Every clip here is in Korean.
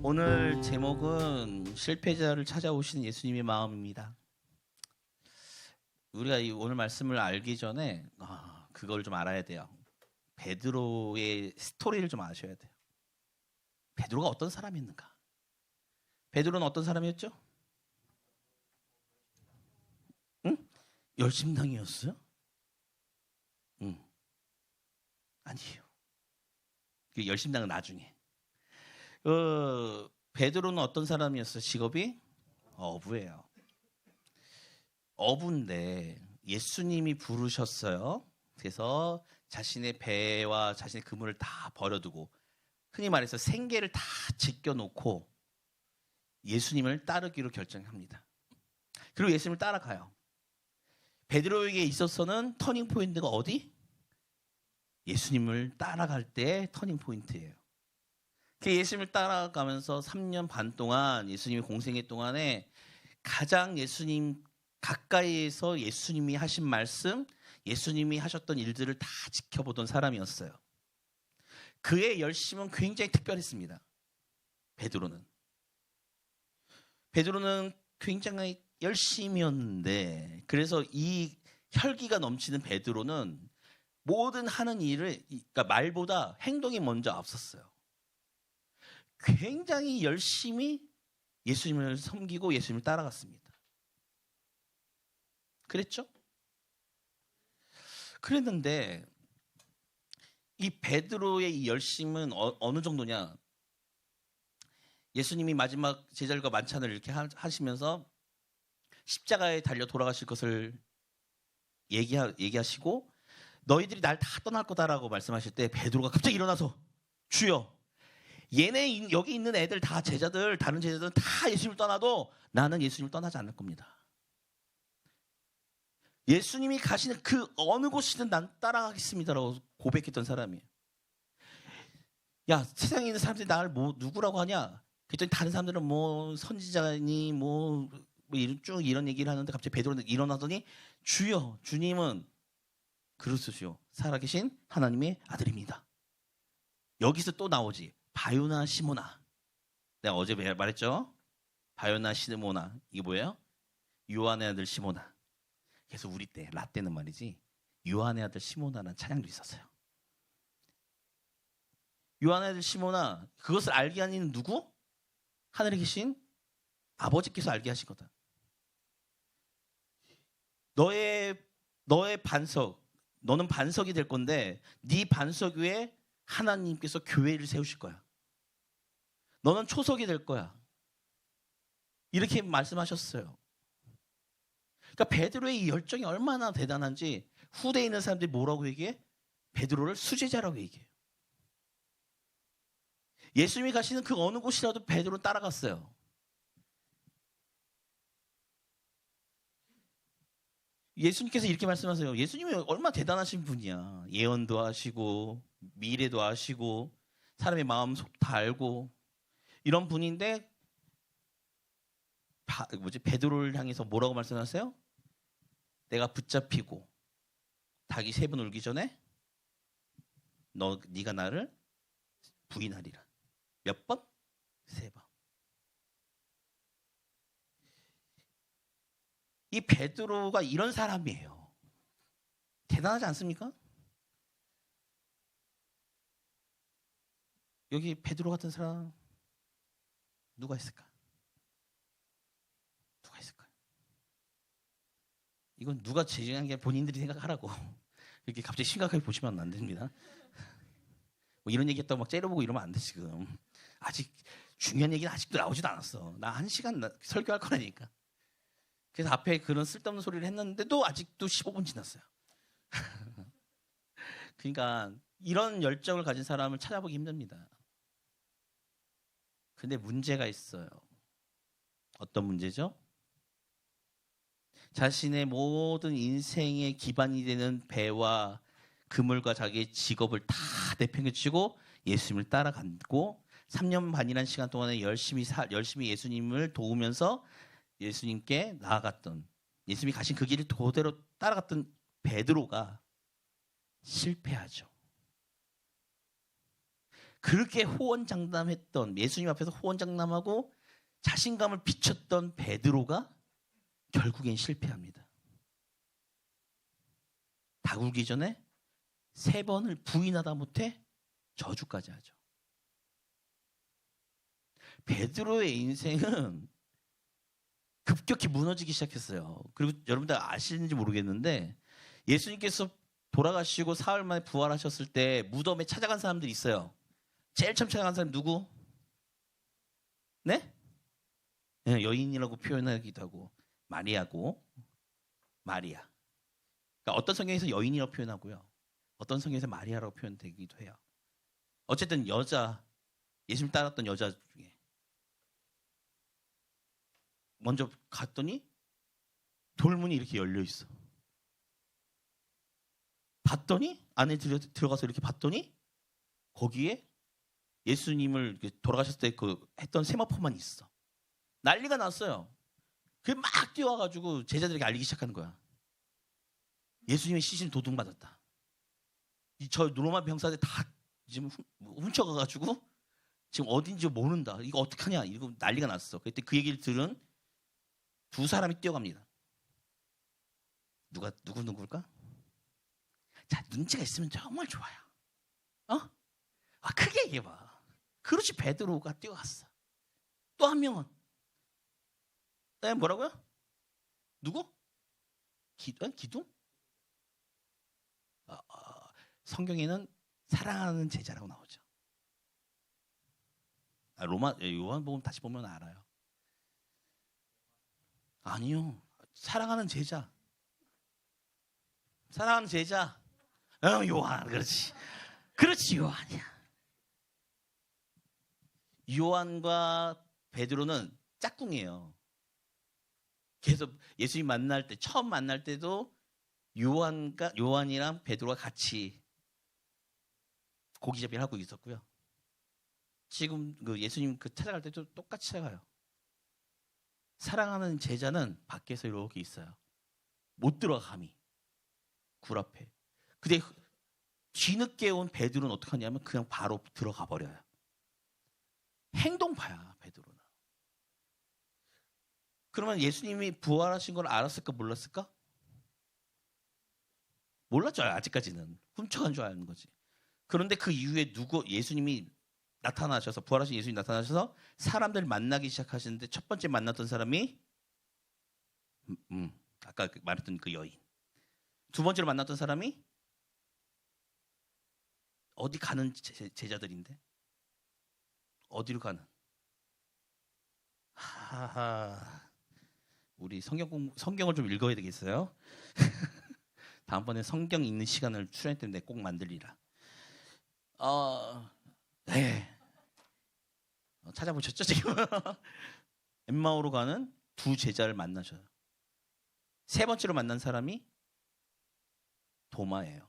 오늘 제목은 실패자를 찾아오시는 예수님의 마음입니다. 우리가 오늘 말씀을 알기 전에 그걸 좀 알아야 돼요. 베드로의 스토리를 좀 아셔야 돼요. 베드로가 어떤 사람이었는가? 베드로는 어떤 사람이었죠? 응? 열심당이었어요? 응. 아니에요. 그 열심당은 나중에. 베드로는 어떤 사람이었어요? 직업이 어부예요. 어부인데 예수님이 부르셨어요. 그래서 자신의 배와 자신의 그물을 다 버려두고, 흔히 말해서 생계를 다 제껴놓고 예수님을 따르기로 결정합니다. 그리고 예수님을 따라가요. 베드로에게 있어서는 터닝 포인트가 어디? 예수님을 따라갈 때 터닝 포인트예요. 그 예수님을 따라가면서 3년 반 동안 예수님이 공생애 동안에 가장 예수님 가까이에서 예수님이 하신 말씀, 예수님이 하셨던 일들을 다 지켜보던 사람이었어요. 그의 열심은 굉장히 특별했습니다. 베드로는 굉장히 열심이었는데, 그래서 이 혈기가 넘치는 베드로는 모든 하는 일을, 그러니까 말보다 행동이 먼저 앞섰어요. 굉장히 열심히 예수님을 섬기고 예수님을 따라갔습니다. 그랬죠? 그랬는데 이 베드로의 이 열심은 어느 정도냐? 예수님이 마지막 제자들과 만찬을 이렇게 하시면서 십자가에 달려 돌아가실 것을 얘기하시고, 너희들이 날 다 떠날 거다라고 말씀하실 때 베드로가 갑자기 일어나서, 주여, 얘네 여기 있는 애들 다 제자들, 다른 제자들은 다 예수님을 떠나도 나는 예수님을 떠나지 않을 겁니다. 예수님이 가시는 그 어느 곳이든 난 따라가겠습니다라고 고백했던 사람이에요. 야, 세상에 있는 사람들이 나를 누구라고 하냐? 그랬더니 다른 사람들은 선지자니 쭉 이런 얘기를 하는데, 갑자기 베드로는 일어나더니, 주여, 주님은 그리스도시요 살아계신 하나님의 아들입니다. 여기서 또 나오지. 바요나 시모나. 내가 어제 말했죠? 바요나 시모나. 이게 뭐예요? 요한의 아들 시모나. 그래서 우리 때, 라떼는 말이지, 요한의 아들 시모나라는 찬양도 있었어요. 요한의 아들 시모나, 그것을 알게 한 이는 누구? 하늘에 계신 아버지께서 알게 하신 거다. 너의 반석, 너는 반석이 될 건데 네 반석 위에 하나님께서 교회를 세우실 거야. 너는 초석이 될 거야. 이렇게 말씀하셨어요. 그러니까 베드로의 이 열정이 얼마나 대단한지 후대에 있는 사람들이 뭐라고 얘기해? 베드로를 수제자라고 얘기해요. 예수님이 가시는 그 어느 곳이라도 베드로는 따라갔어요. 예수님께서 이렇게 말씀하세요. 예수님이 얼마나 대단하신 분이야. 예언도 하시고 미래도 아시고 사람의 마음 속 다 알고 이런 분인데, 베드로를 향해서 뭐라고 말씀하세요? 내가 붙잡히고 닭이 3번 울기 전에 네가 나를 부인하리라. 몇 번? 3번. 이 베드로가 이런 사람이에요. 대단하지 않습니까? 여기 베드로 같은 사람 누가 있을까? 누가 있을까요? 이건 누가 제정한 게 본인들이 생각하라고. 이렇게 갑자기 심각하게 보시면 안 됩니다. 이런 얘기 했다고 막 째려보고 이러면 안 돼. 지금 아직 중요한 얘기는 아직도 나오지도 않았어. 나 1시간 설교할 거라니까. 그래서 앞에 그런 쓸데없는 소리를 했는데도 아직도 15분 지났어요. 그러니까 이런 열정을 가진 사람을 찾아보기 힘듭니다. 근데 문제가 있어요. 어떤 문제죠? 자신의 모든 인생의 기반이 되는 배와 그물과 자기의 직업을 다 내팽개치고 예수님을 따라갔고, 3년 반이라는 시간 동안에 열심히 예수님을 도우면서 예수님께 나아갔던, 예수님이 가신 그 길을 그대로 따라갔던 베드로가 실패하죠. 그렇게 호언장담했던, 예수님 앞에서 호언장담하고 자신감을 비췄던 베드로가 결국엔 실패합니다. 다굴기 전에 3번을 부인하다 못해 저주까지 하죠. 베드로의 인생은 급격히 무너지기 시작했어요. 그리고 여러분들 아시는지 모르겠는데 예수님께서 돌아가시고 사흘 만에 부활하셨을 때 무덤에 찾아간 사람들이 있어요. 제일 처음 찾아간 사람이 누구? 네? 네, 여인이라고 표현하기도 하고 마리아고 마리아. 그러니까 어떤 성경에서 여인이라고 표현하고요. 어떤 성경에서 마리아라고 표현되기도 해요. 어쨌든 여자, 예수님 따랐던 여자 중에 먼저 갔더니 돌문이 이렇게 열려 있어. 봤더니 안에 들어가서 이렇게 봤더니 거기에 예수님을 돌아가셨을 때 그 했던 세마포만 있어. 난리가 났어요. 그 막 뛰어와가지고 제자들에게 알리기 시작하는 거야. 예수님의 시신을 도둑맞았다. 저 로마 병사들 다 지금 훔쳐가가지고 지금 어딘지 모른다. 이거 어떡하냐. 이거 난리가 났어. 그때 그 얘기를 들은 2사람이 뛰어갑니다. 누굴까? 자, 눈치가 있으면 정말 좋아요. 크게 얘기해봐. 그렇지, 베드로가 뛰어갔어. 또 한 명은 뭐라고요? 누구? 기둥? 성경에는 사랑하는 제자라고 나오죠. 요한복음 다시 보면 알아요. 아니요. 사랑하는 제자. 사랑하는 제자. 요한. 그렇지 요한이야. 요한과 베드로는 짝꿍이에요. 계속 예수님 만날 때, 처음 만날 때도 요한이랑 베드로가 같이 고기잡이를 하고 있었고요. 지금 그 예수님 찾아갈 때도 똑같이 찾아가요. 사랑하는 제자는 밖에서 이렇게 있어요. 못 들어가 감히. 굴 앞에. 근데 뒤늦게 온 베드로는 어떻게 하냐면 그냥 바로 들어가 버려요. 행동파야, 베드로는. 그러면 예수님이 부활하신 걸 알았을까 몰랐을까? 몰랐죠. 아직까지는. 훔쳐간 줄 아는 거지. 그런데 그 이후에 예수님이 나타나셔서, 부활하신 예수님이 나타나셔서 사람들 만나기 시작하시는데 첫 번째 만났던 사람이 아까 말했던 그 여인. 두 번째로 만났던 사람이 어디 가는 제자들인데? 어디로 가는? 우리 성경을 좀 읽어야 되겠어요? 다음번에 성경 읽는 시간을 출연 때문에 꼭 만들리라. 네. 찾아보셨죠 지금? 엠마오로 가는 2 제자를 만나셔요. 3번째로 만난 사람이 도마예요.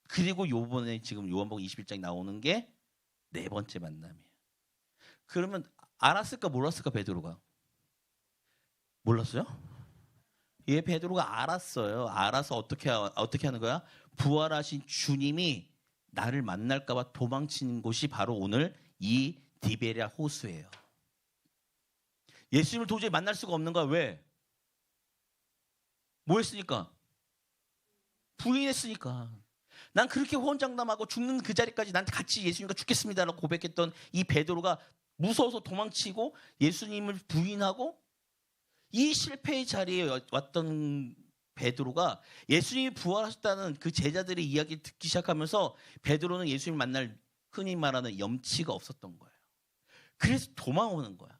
그리고 요번에 지금 요한복음 21장에 나오는 게 4번째 만남이에요. 그러면 알았을까 몰랐을까 베드로가? 몰랐어요? 예, 베드로가 알았어요. 알아서 어떻게 하는 거야? 부활하신 주님이 나를 만날까 봐 도망치는 곳이 바로 오늘 이 디베랴 호수예요. 예수님을 도저히 만날 수가 없는 거야. 왜? 뭐 했으니까? 부인했으니까. 난 그렇게 호언장담하고 죽는 그 자리까지 난 같이 예수님과 죽겠습니다라고 고백했던 이 베드로가 무서워서 도망치고 예수님을 부인하고 이 실패의 자리에 왔던 베드로가 예수님이 부활하셨다는 그 제자들의 이야기를 듣기 시작하면서 베드로는 예수님 만날 흔히 말하는 염치가 없었던 거예요. 그래서 도망오는 거야.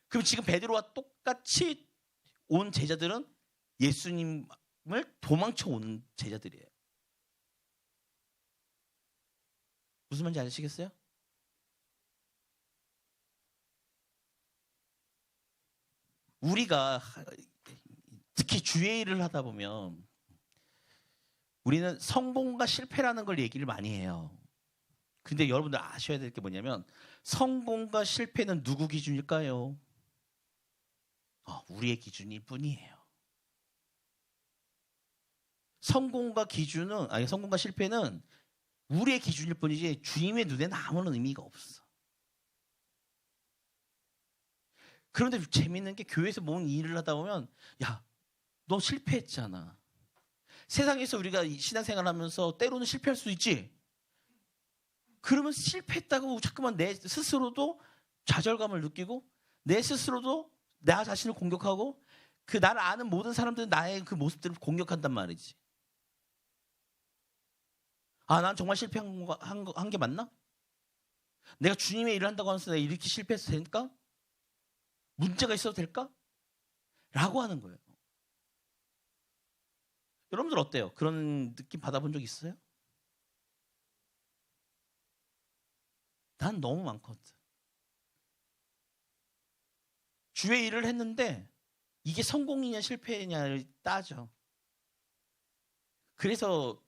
그럼 지금 베드로와 똑같이 온 제자들은 예수님을 도망쳐 오는 제자들이에요. 무슨 말인지 아시겠어요? 우리가 특히 주의 일을 하다 보면 우리는 성공과 실패라는 걸 얘기를 많이 해요. 근데 여러분들 아셔야 될 게 뭐냐면 성공과 실패는 누구 기준일까요? 우리의 기준일 뿐이에요. 성공과 실패는 우리의 기준일 뿐이지 주님의 눈에는 아무런 의미가 없어. 그런데 재밌는 게 교회에서 뭔 일을 하다 보면 야, 너 실패했잖아. 세상에서 우리가 신앙생활 하면서 때로는 실패할 수 있지. 그러면 실패했다고 자꾸만 내 스스로도 좌절감을 느끼고 내 스스로도 나 자신을 공격하고 그 나를 아는 모든 사람들은 나의 그 모습들을 공격한단 말이지. 아, 난 정말 실패한 게 맞나? 내가 주님의 일을 한다고 하면서 내가 이렇게 실패해서 될까? 문제가 있어도 될까? 라고 하는 거예요. 여러분들 어때요? 그런 느낌 받아본 적 있어요? 난 너무 많거든. 주의 일을 했는데 이게 성공이냐 실패냐를 따져. 그래서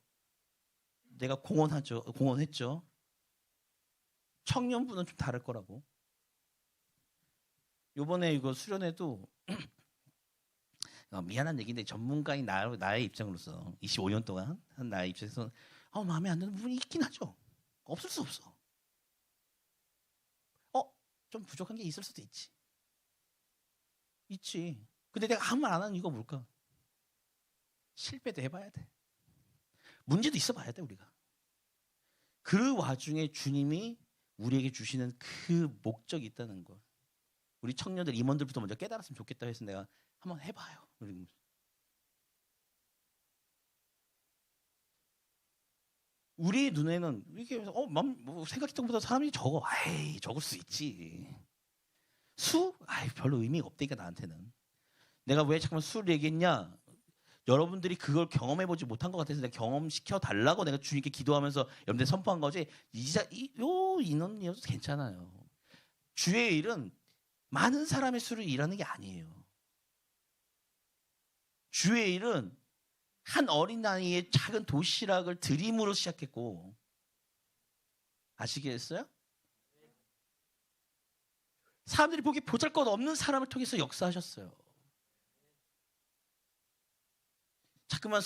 내가 공언했죠. 청년부는 좀 다를 거라고. 요번에 이거 수련회도 미안한 얘기인데 전문가인 나의 입장으로서 25년 동안 한 나의 입장에서 마음에 안 드는 부분이 있긴 하죠. 없을 수 없어. 좀 부족한 게 있을 수도 있지. 있지. 근데 내가 아무 말 안 하는 이유가 뭘까? 실패도 해봐야 돼. 문제도 있어 봐야 돼 우리가. 그 와중에 주님이 우리에게 주시는 그 목적이 있다는 거. 우리 청년들 임원들부터 먼저 깨달았으면 좋겠다 해서 내가 한번 해봐요. 우리 눈에는 이게 뭐 생각했던 것보다 사람이 적어. 아이, 적을 수 있지. 수? 아이, 별로 의미가 없다니까 나한테는. 내가 왜 잠깐만 수를 얘기했냐? 여러분들이 그걸 경험해보지 못한 것 같아서 내가 경험시켜 달라고 내가 주님께 기도하면서 여러분들 선포한 거지. 요 인원이어도 괜찮아요. 주의 일은 많은 사람의 수를 일하는 게 아니에요. 주의 일은 한 어린 나이에 작은 도시락을 드림으로 시작했고, 아시겠어요? 사람들이 보기 보잘것없는 사람을 통해서 역사하셨어요. 자꾸만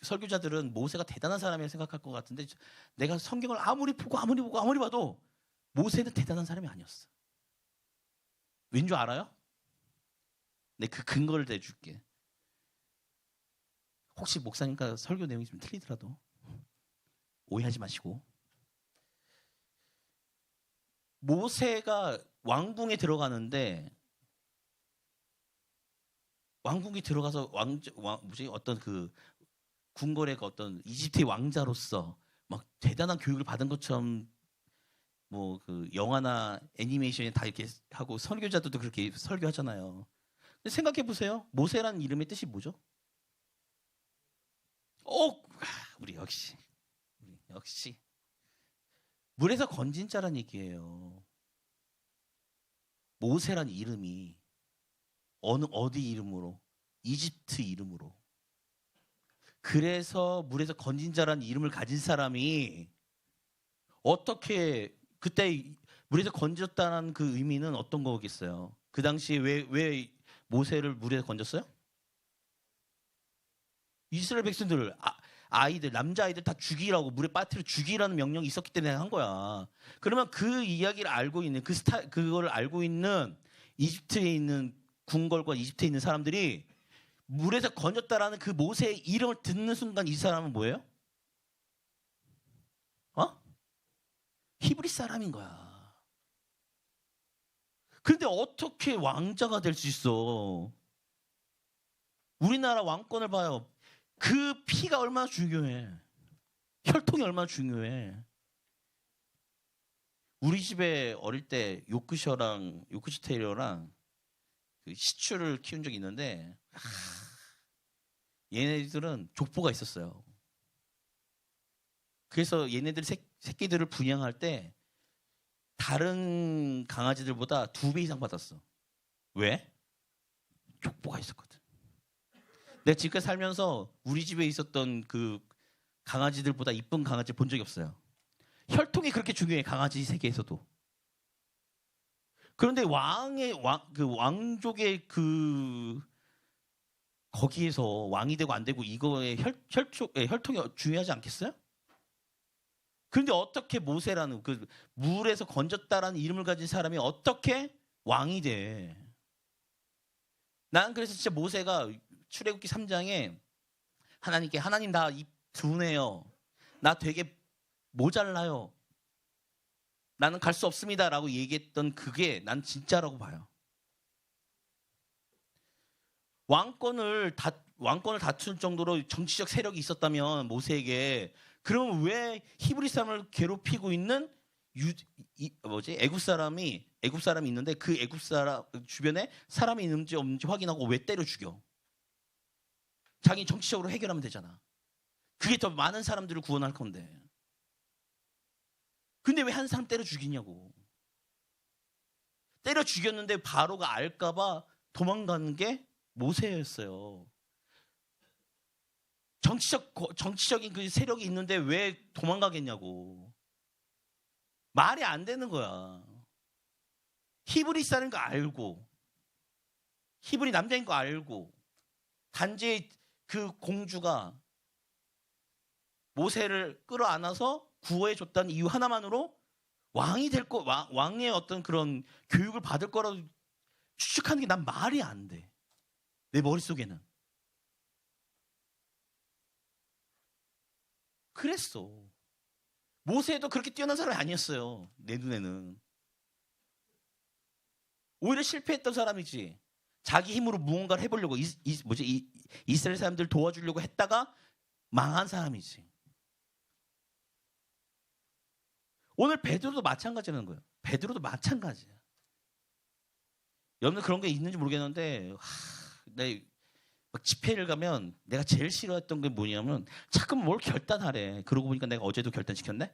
설교자들은 모세가 대단한 사람이라고 생각할 것 같은데 내가 성경을 아무리 봐도 모세는 대단한 사람이 아니었어. 왠 줄 알아요? 내가 그 근거를 대줄게. 혹시 목사님과 설교 내용이 좀 틀리더라도 오해하지 마시고. 모세가 왕궁에 들어가는데 왕궁에 들어가서 어떤 그 궁궐의 어떤 이집트의 왕자로서 막 대단한 교육을 받은 것처럼 뭐 그 영화나 애니메이션에 다 이렇게 하고 설교자들도 그렇게 설교하잖아요. 근데 생각해 보세요. 모세라는 이름의 뜻이 뭐죠? 우리 역시 물에서 건진 자란 얘기예요. 모세란 이름이 어디 이름으로? 이집트 이름으로. 그래서 물에서 건진 자란 이름을 가진 사람이 어떻게 그때 물에서 건졌다는 그 의미는 어떤 거겠어요? 그 당시에 왜 모세를 물에 건졌어요? 이스라엘 백성들 아이들 남자아이들 다 죽이라고 물에 빠뜨려 죽이라는 명령이 있었기 때문에 한 거야. 그러면 그 이야기를 알고 있는 그걸 알고 있는 이집트에 있는 궁궐과 이집트에 있는 사람들이 물에서 건졌다라는 그 모세의 이름을 듣는 순간 이 사람은 뭐예요? 히브리 사람인 거야. 그런데 어떻게 왕자가 될 수 있어? 우리나라 왕권을 봐요. 그 피가 얼마나 중요해. 혈통이 얼마나 중요해. 우리 집에 어릴 때 요크셔 테리어랑 그 시츄를 키운 적이 있는데 얘네들은 족보가 있었어요. 그래서 얘네들 새끼들을 분양할 때 다른 강아지들보다 2배 이상 받았어. 왜? 족보가 있었거든. 내가 지금까지 살면서 우리 집에 있었던 그 강아지들보다 이쁜 강아지 본 적이 없어요. 혈통이 그렇게 중요해, 강아지 세계에서도. 그런데 왕족의 거기에서 왕이 되고 안 되고 이거의 혈통이 중요하지 않겠어요? 그런데 어떻게 모세라는 그 물에서 건졌다라는 이름을 가진 사람이 어떻게 왕이 돼? 난 그래서 진짜 모세가 출애굽기 3장에 하나님께 하나님 나 입 둔해요. 나 되게 모자라요. 나는 갈 수 없습니다라고 얘기했던 그게 난 진짜라고 봐요. 왕권을 다툴 정도로 정치적 세력이 있었다면 모세에게 그러면 왜 히브리 사람을 괴롭히고 있는 애굽 사람이 있는데 그 애굽 사람 주변에 사람이 있는지 없는지 확인하고 왜 때려 죽여? 자기 정치적으로 해결하면 되잖아. 그게 더 많은 사람들을 구원할 건데. 근데 왜 한 사람 때려 죽이냐고. 때려 죽였는데 바로가 알까봐 도망가는 게 모세였어요. 정치적인 그 세력이 있는데 왜 도망가겠냐고. 말이 안 되는 거야. 히브리 사람인 거 알고, 히브리 남자인 거 알고, 단지 그 공주가 모세를 끌어안아서 구호해 줬다는 이유 하나만으로 왕이 될 거, 왕의 어떤 그런 교육을 받을 거라고 추측하는 게 난 말이 안 돼. 내 머릿속에는. 그랬어. 모세도 그렇게 뛰어난 사람이 아니었어요. 내 눈에는. 오히려 실패했던 사람이지. 자기 힘으로 무언가를 해보려고 이스라엘 사람들 도와주려고 했다가 망한 사람이지. 오늘 베드로도 마찬가지라는 거예요. 베드로도 마찬가지야. 여러분들 그런 게 있는지 모르겠는데 막 집회를 가면 내가 제일 싫어했던 게 뭐냐면 자꾸 뭘 결단하래. 그러고 보니까 내가 어제도 결단시켰네.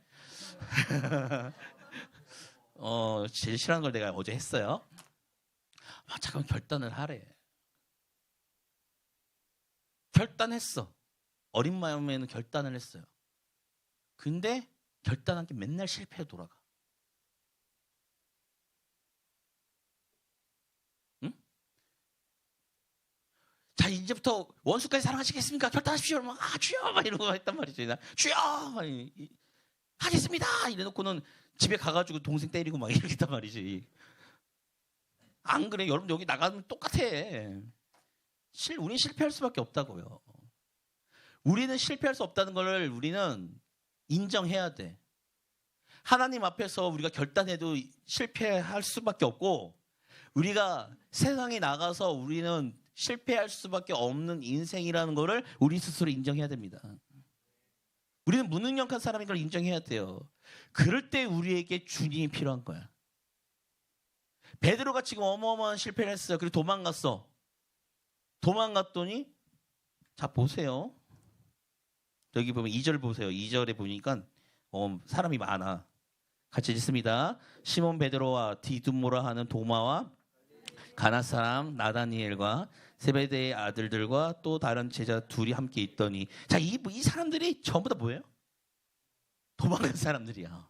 제일 싫어하는 걸 내가 어제 했어요. 잠깐 결단을 하래. 결단했어. 어린 마음에는 결단을 했어요. 근데 결단한 게 맨날 실패로 돌아가. 응? 자, 이제부터 원수까지 사랑하시겠습니까? 결단하십시오. 주여! 막 이러고 했단 말이죠. 주여! 하겠습니다! 이래놓고는 집에 가가지고 동생 때리고 막 이러겠단 말이지. 안 그래? 여러분 여기 나가면 똑같아. 우리는 실패할 수밖에 없다고요. 우리는 실패할 수 없다는 걸 우리는 인정해야 돼. 하나님 앞에서 우리가 결단해도 실패할 수밖에 없고 우리가 세상에 나가서 우리는 실패할 수밖에 없는 인생이라는 거를 우리 스스로 인정해야 됩니다. 우리는 무능력한 사람인 걸 인정해야 돼요. 그럴 때 우리에게 주님이 필요한 거야. 베드로가 지금 어마어마한 실패를 했어요. 그리고 도망갔어. 도망갔더니 자 보세요. 여기 보면 2절 보세요. 2절에 보니까 사람이 많아. 같이 읽습니다. 시몬 베드로와 디두모라 하는 도마와 가나 사람 나다니엘과 세베대의 아들들과 또 다른 제자 둘이 함께 있더니 자, 이 사람들이 전부 다 뭐예요? 도망간 사람들이야.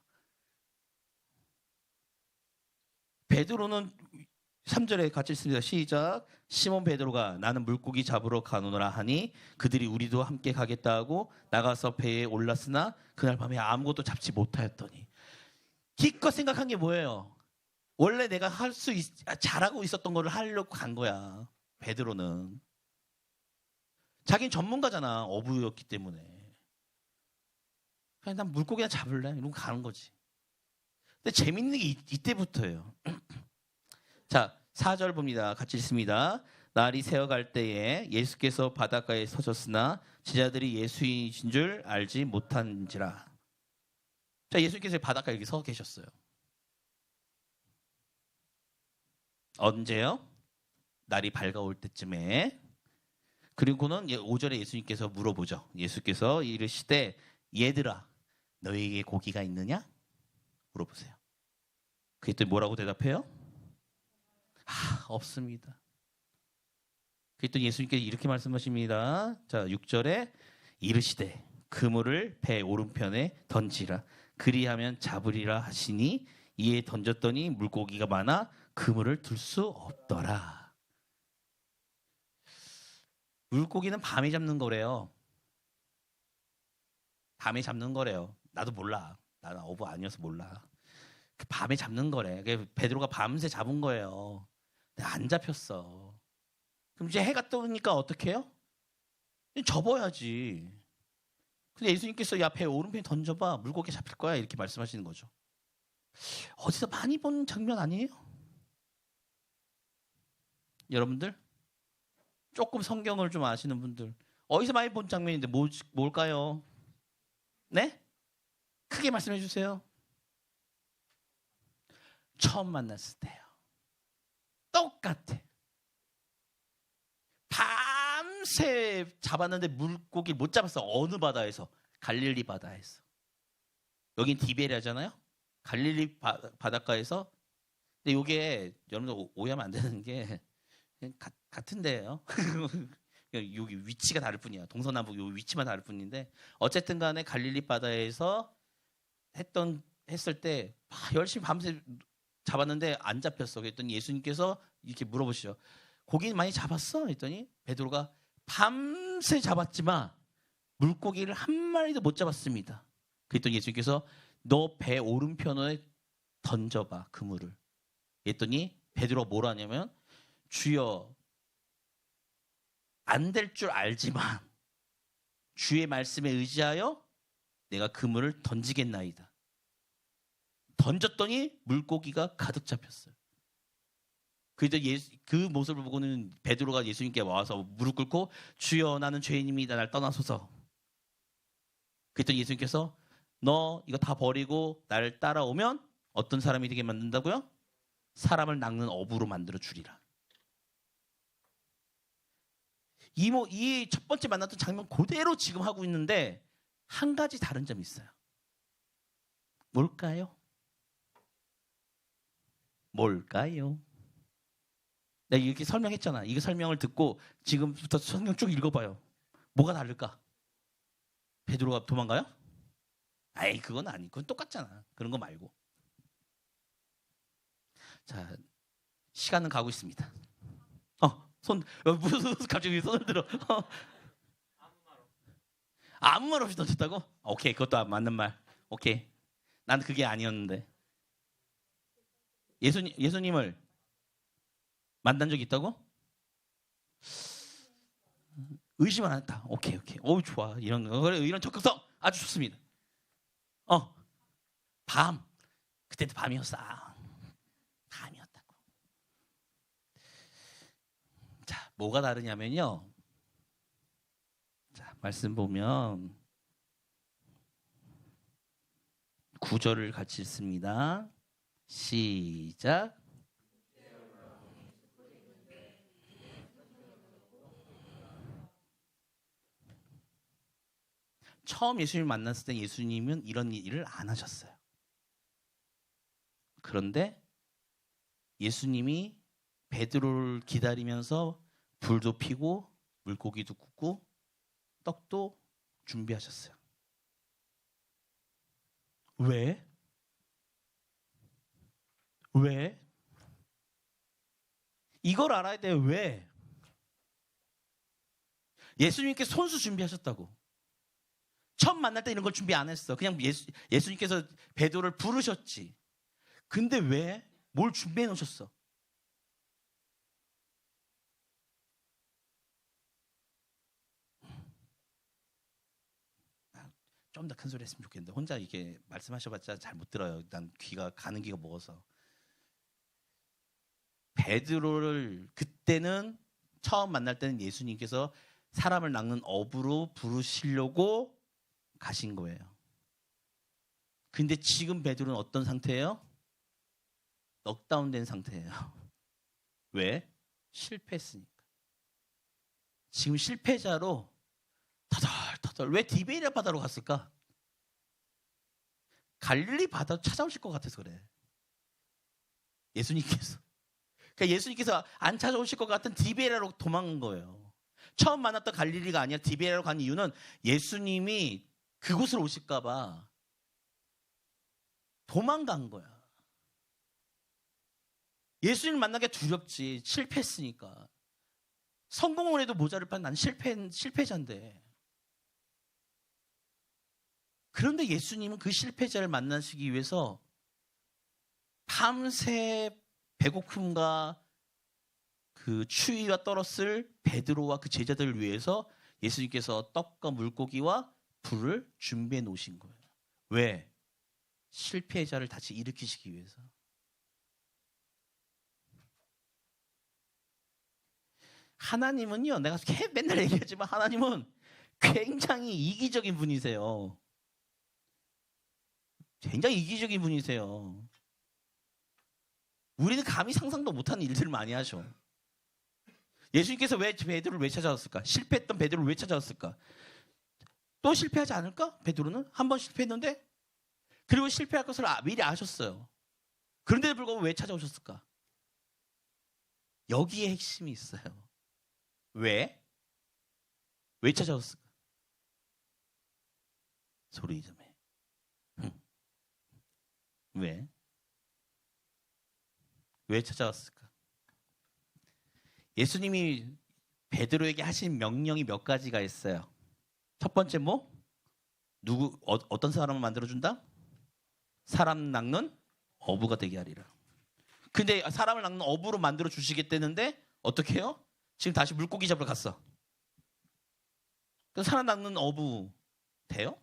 베드로는 3절에 같이 읽습니다. 시작. 시몬 베드로가 나는 물고기 잡으러 가노라 하니 그들이 우리도 함께 가겠다 하고 나가서 배에 올랐으나 그날 밤에 아무것도 잡지 못하였더니 기껏 생각한 게 뭐예요? 원래 내가 잘하고 있었던 거를 하려고 간 거야. 베드로는. 자기는 전문가잖아. 어부였기 때문에. 그냥 난 물고기나 잡을래. 이러고 가는 거지. 근데 재밌는 게 이때부터예요. 자, 4절 봅니다. 같이 읽습니다. 날이 새어갈 때에 예수께서 바닷가에 서셨으나 제자들이 예수이신 줄 알지 못한지라. 자, 예수께서 바닷가에 여기 서 계셨어요. 언제요? 날이 밝아올 때쯤에. 그리고는 5절에 예수님께서 물어보죠. 예수께서 이르시되 얘들아 너희에게 고기가 있느냐? 물어보세요. 그랬더니 뭐라고 대답해요? 없습니다. 그랬더니 예수님께서 이렇게 말씀하십니다. 자, 6절에 이르시되 그물을 배 오른편에 던지라 그리하면 잡으리라 하시니 이에 던졌더니 물고기가 많아 그물을 둘 수 없더라. 물고기는 밤에 잡는 거래요. 밤에 잡는 거래요. 나도 몰라. 나는 어부 아니어서 몰라. 그 밤에 잡는 거래. 베드로가 밤새 잡은 거예요. 근데 안 잡혔어. 그럼 이제 해가 뜨니까 어떻게 해요? 접어야지. 근데 예수님께서 야, 배 오른편에 던져봐. 물고기 잡힐 거야. 이렇게 말씀하시는 거죠. 어디서 많이 본 장면 아니에요? 여러분들? 조금 성경을 좀 아시는 분들. 어디서 많이 본 장면인데 뭘까요? 네? 크게 말씀해 주세요. 처음 만났을 때요. 똑같아. 밤새 잡았는데 물고기를 못 잡았어. 어느 바다에서? 갈릴리 바다에서. 여긴 디베리아잖아요. 갈릴리 바닷가에서. 근데 이게 여러분들 오해하면 안 되는 게 같은 데예요. 여기 위치가 다를 뿐이야. 동서남북 요 위치만 다를 뿐인데 어쨌든 간에 갈릴리 바다에서 했을 때 열심히 밤새 잡았는데 안 잡혔어. 그랬더니 예수님께서 이렇게 물어보시죠. 고기 많이 잡았어? 했더니 베드로가 밤새 잡았지만 물고기를 한 마리도 못 잡았습니다. 그랬더니 예수님께서 너 배 오른편에 던져봐 그물을. 그랬더니 베드로가 뭐라 하냐면 주여 안 될 줄 알지만 주의 말씀에 의지하여 내가 그물을 던지겠나이다. 던졌더니 물고기가 가득 잡혔어요. 그래서 그 모습을 보고는 베드로가 예수님께 와서 무릎 꿇고 주여 나는 죄인입니다. 날 떠나소서. 그랬더니 예수님께서 너 이거 다 버리고 날 따라오면 어떤 사람이 되게 만든다고요? 사람을 낚는 어부로 만들어 주리라. 이 첫 번째 만났던 장면 그대로 지금 하고 있는데 한 가지 다른 점이 있어요. 뭘까요? 내가 이렇게 설명했잖아. 이 설명을 듣고 지금부터 성경 쭉 읽어봐요. 뭐가 다를까? 베드로가 도망가요? 아이 그건 아니. 그건 똑같잖아. 그런 거 말고. 자, 시간은 가고 있습니다. 무슨 갑자기 손을 들어. 아무 말 없이 던졌다고? 오케이, 그것도 맞는 말. 오케이. 난 그게 아니었는데. 예수님을 만난 적 있다고? 의심을 안 했다. 오케이. 어우 좋아. 이런 적극성 아주 좋습니다. 밤. 그때도 밤이었어. 밤이었다고. 자, 뭐가 다르냐면요. 자, 말씀 보면 9절을 같이 읽습니다. 시작. 처음 예수님을 만났을 때 예수님은 이런 일을 안 하셨어요. 그런데 예수님이 베드로를 기다리면서 불도 피고 물고기도 굽고 떡도 준비하셨어요. 왜? 이걸 알아야 돼요. 왜? 예수님께 손수 준비하셨다고. 처음 만날 때 이런 걸 준비 안 했어. 그냥 예수님께서 베드로를 부르셨지. 근데 왜? 뭘 준비해 놓으셨어? 좀 더 큰 소리 했으면 좋겠는데 혼자 이게 말씀하셔봤자 잘 못 들어요. 난 가는 귀가 먹어서. 베드로를 그때는 처음 만날 때는 예수님께서 사람을 낚는 어부로 부르시려고 가신 거예요. 근데 지금 베드로는 어떤 상태예요? 넉다운된 상태예요. 왜? 실패했으니까. 지금 실패자로 터덜터덜. 왜 디베리아 바다로 갔을까? 갈릴리 바다로 찾아오실 것 같아서 그래. 예수님께서. 그러니까 예수님께서 안 찾아오실 것 같은 디베리아로 도망간 거예요. 처음 만났던 갈릴리가 아니라 디베리아로 간 이유는 예수님이 그곳을 오실까 봐 도망간 거야. 예수님을 만나기 두렵지. 실패했으니까. 성공을 해도 모자를 판 난 실패자인데. 그런데 예수님은 그 실패자를 만나시기 위해서 밤새 배고픔과 그 추위가 떨었을 베드로와 그 제자들을 위해서 예수님께서 떡과 물고기와 불을 준비해 놓으신 거예요. 왜? 실패자를 다시 일으키시기 위해서. 하나님은요, 내가 맨날 얘기하지만 하나님은 굉장히 이기적인 분이세요. 굉장히 이기적인 분이세요. 우리는 감히 상상도 못하는 일들을 많이 하셔. 예수님께서 왜 베드로를 왜 찾아왔을까? 실패했던 베드로를 왜 찾아왔을까? 또 실패하지 않을까? 베드로는 한 번 실패했는데, 그리고 실패할 것을 미리 아셨어요. 그런데도 불구하고 왜 찾아오셨을까? 여기에 핵심이 있어요. 왜? 왜 찾아왔을까? 소리 좀 해. 왜? 왜 찾아왔을까? 예수님이 베드로에게 하신 명령이 몇 가지가 있어요. 첫 번째 뭐? 어떤 사람을 만들어준다? 사람 낚는 어부가 되게 하리라. 근데 사람을 낚는 어부로 만들어 주시겠다는데 어떻게 해요? 지금 다시 물고기 잡으러 갔어. 사람 낚는 어부 돼요?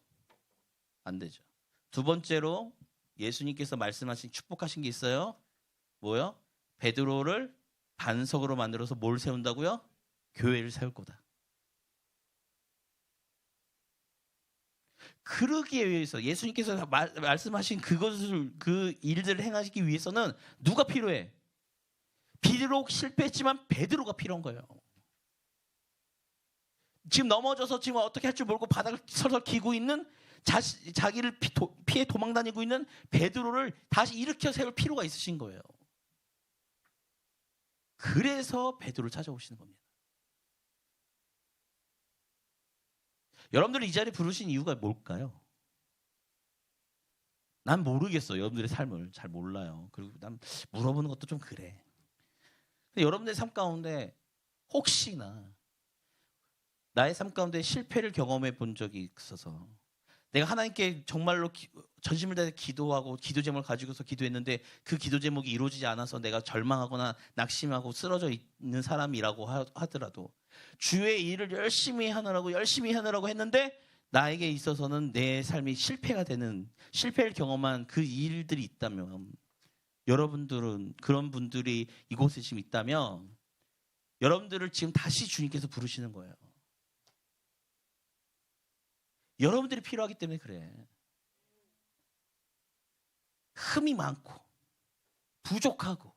안 되죠. 두 번째로 예수님께서 말씀하신 축복하신 게 있어요. 뭐요? 베드로를 반석으로 만들어서 뭘 세운다고요? 교회를 세울 거다. 그러기 위해서 예수님께서 말씀하신 그 일들을 행하시기 위해서는 누가 필요해? 비록 실패했지만 베드로가 필요한 거예요. 지금 넘어져서 지금 어떻게 할 줄 모르고 바닥을 서서 기고 있는 자기를 피해 도망 다니고 있는 베드로를 다시 일으켜 세울 필요가 있으신 거예요. 그래서 베드로를 찾아오시는 겁니다. 여러분들이 이 자리에 부르신 이유가 뭘까요? 난 모르겠어요. 여러분들의 삶을 잘 몰라요. 그리고 난 물어보는 것도 좀 그래. 여러분들의 삶 가운데 혹시나 나의 삶 가운데 실패를 경험해 본 적이 있어서 내가 하나님께 정말로 전심을 다해 기도하고 기도 제목을 가지고서 기도했는데 그 기도 제목이 이루어지지 않아서 내가 절망하거나 낙심하고 쓰러져 있는 사람이라고 하더라도 주의 일을 열심히 하느라고 했는데 나에게 있어서는 내 삶이 실패가 되는, 실패를 경험한 그 일들이 있다면, 여러분들은 그런 분들이 이곳에 지금 있다면 여러분들을 지금 다시 주님께서 부르시는 거예요. 여러분들이 필요하기 때문에 그래. 흠이 많고 부족하고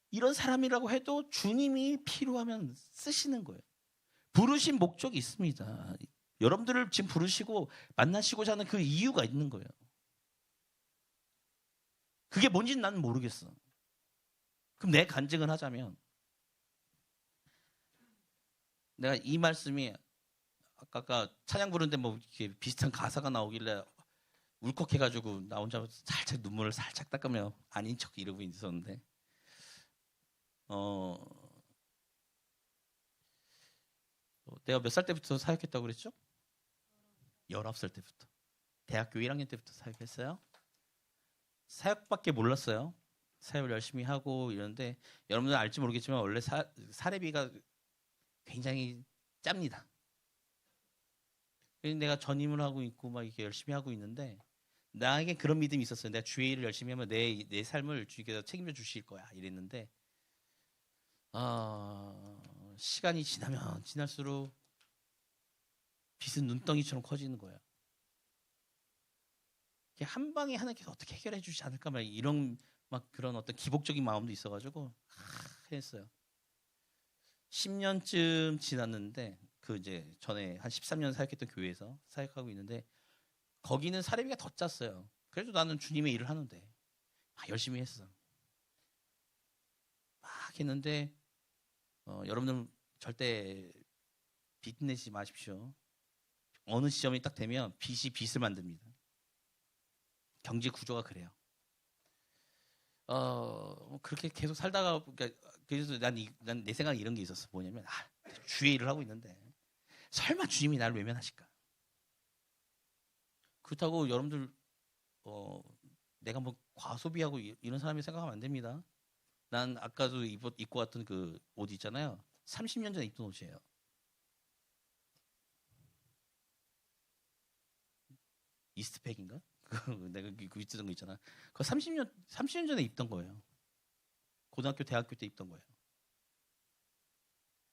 이런 사람이라고 해도 주님이 필요하면 쓰시는 거예요. 부르신 목적이 있습니다. 여러분들을 지금 부르시고 만나시고자 하는 그 이유가 있는 거예요. 그게 뭔지는 나는 모르겠어. 그럼 내 간증을 하자면 내가 이 말씀이 아까 찬양 부르는데 뭐 이렇게 비슷한 가사가 나오길래 울컥해가지고 나 혼자 살짝 눈물을 살짝 닦으며 아닌 척 이러고 있었는데 내가 몇 살 때부터 사역했다고 그랬죠? 19살 때부터. 대학교 1학년 때부터 사역했어요. 사역밖에 몰랐어요. 사역을 열심히 하고 이러는데 여러분들 알지 모르겠지만 원래 사례비가 굉장히 짭니다. 내가 전임을 하고 있고 막 이렇게 열심히 하고 있는데 나에게 그런 믿음이 있었어요. 내가 주의 일을 열심히 하면 내 삶을 주님께서 책임져 주실 거야 이랬는데 시간이 지나면 지날수록 빚은 눈덩이처럼 커지는 거예요. 한 방에 하나님께서 어떻게 해결해 주지 않을까 막 이런 막 그런 어떤 기복적인 마음도 있어가지고 했어요. 10년쯤 지났는데 그 이제 전에 한 13년 사역했던 교회에서 사역하고 있는데 거기는 사례비가 더 짰어요. 그래도 나는 주님의 일을 하는데 열심히 했어. 막 했는데 여러분들 절대 빚 내지 마십시오. 어느 시점이 딱 되면 빚이 빚을 만듭니다. 경제 구조가 그래요. 그렇게 계속 살다가 그래서 난 내 생각에 이런 게 있었어. 뭐냐면 주의 일을 하고 있는데 설마 주님이 나를 외면하실까? 그렇다고 여러분들 내가 뭐 과소비하고 이런 사람이 생각하면 안 됩니다. 난 아까도 입고 왔던 그 옷 있잖아요. 30년 전에 입던 옷이에요. 이스트팩인가? 내가 그 입던 거 있잖아. 그거 30년 전에 입던 거예요. 고등학교, 대학교 때 입던 거예요.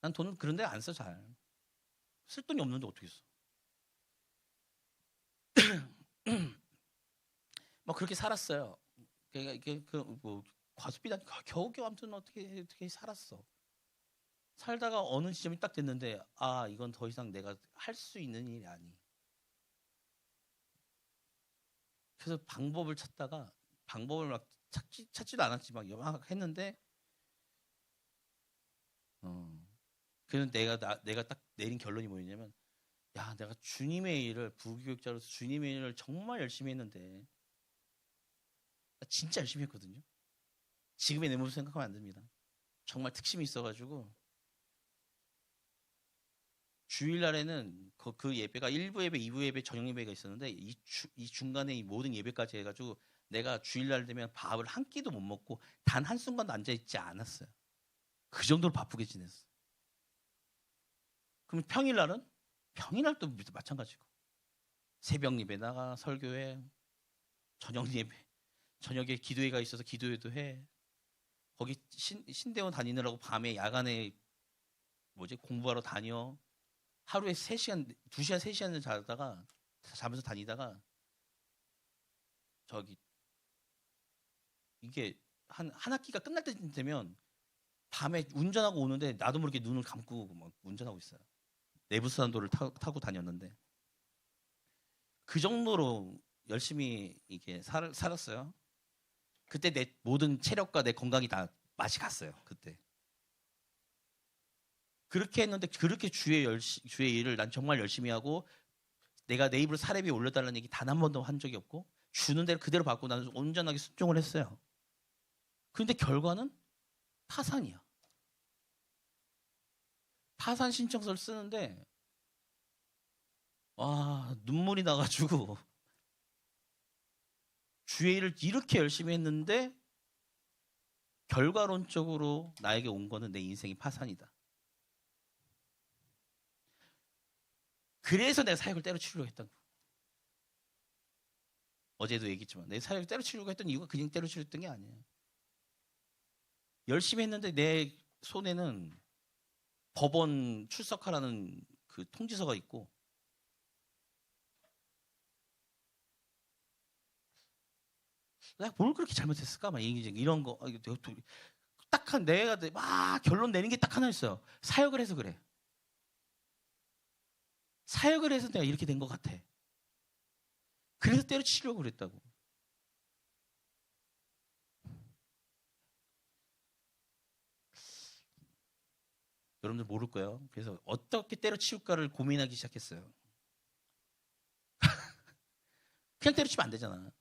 난 돈 그런 데 안 써 잘. 쓸 돈이 없는데 어떻게 써? 뭐 그렇게 살았어요. 그러니까 이게 뭐 과소비다 겨우겨우 아무튼 어떻게 살았어. 살다가 어느 지점이 딱 됐는데 이건 더 이상 내가 할 수 있는 일이 아니. 그래서 방법을 찾다가 방법을 막 찾지도 않았지 막 했는데 그래서 내가 딱 내린 결론이 뭐였냐면 야 내가 주님의 일을 부교육자로서 주님의 일을 정말 열심히 했는데 진짜 열심히 했거든요. 지금의 내 모습 생각하면 안 됩니다. 정말 특심이 있어가지고 주일날에는 그 예배가 1부 예배, 2부 예배, 저녁 예배가 있었는데 이 중간에 이 모든 예배까지 해가지고 내가 주일날 되면 밥을 한 끼도 못 먹고 단 한순간도 앉아있지 않았어요. 그 정도로 바쁘게 지냈어. 그럼 평일날은? 평일날도 마찬가지고 새벽 예배 나가 설교해, 저녁 예배, 저녁에 기도회가 있어서 기도회도 해. 거기 신대원 다니느라고 밤에 야간에 공부하러 다녀. 하루에 3시간, 2시간, 3시간을 자면서 다니다가 이게 한 학기가 끝날 때 되면 밤에 운전하고 오는데 나도 모르게 눈을 감고 막 운전하고 있어요. 내부수산도를 타고 다녔는데 그 정도로 열심히 이게 살았어요. 그때 내 모든 체력과 내 건강이 다 맛이 갔어요. 그때. 그렇게 했는데 그렇게 주의 일을 난 정말 열심히 하고 내가 내 입으로 사례비 올려달라는 얘기 단 한 번도 한 적이 없고 주는 대로 그대로 받고 나는 온전하게 순종을 했어요. 그런데 결과는 파산이야. 파산 신청서를 쓰는데 눈물이 나가지고 주의 일을 이렇게 열심히 했는데 결과론적으로 나에게 온 거는 내 인생이 파산이다. 그래서 내가 사역을 때려치우려고 했던 거. 어제도 얘기했지만 내 사역을 때려치우려고 했던 이유가 그냥 때려치우렸던 게 아니에요. 열심히 했는데 내 손에는 법원 출석하라는 그 통지서가 있고 내가 뭘 그렇게 잘못했을까? 막 이런 거 내가 막 결론 내는 게 딱 하나 있어요. 사역을 해서 그래. 사역을 해서 내가 이렇게 된 것 같아. 그래서 때려치려고 그랬다고. 여러분들 모를 거예요. 그래서 어떻게 때려치울까를 고민하기 시작했어요. 그냥 때려치면 안 되잖아.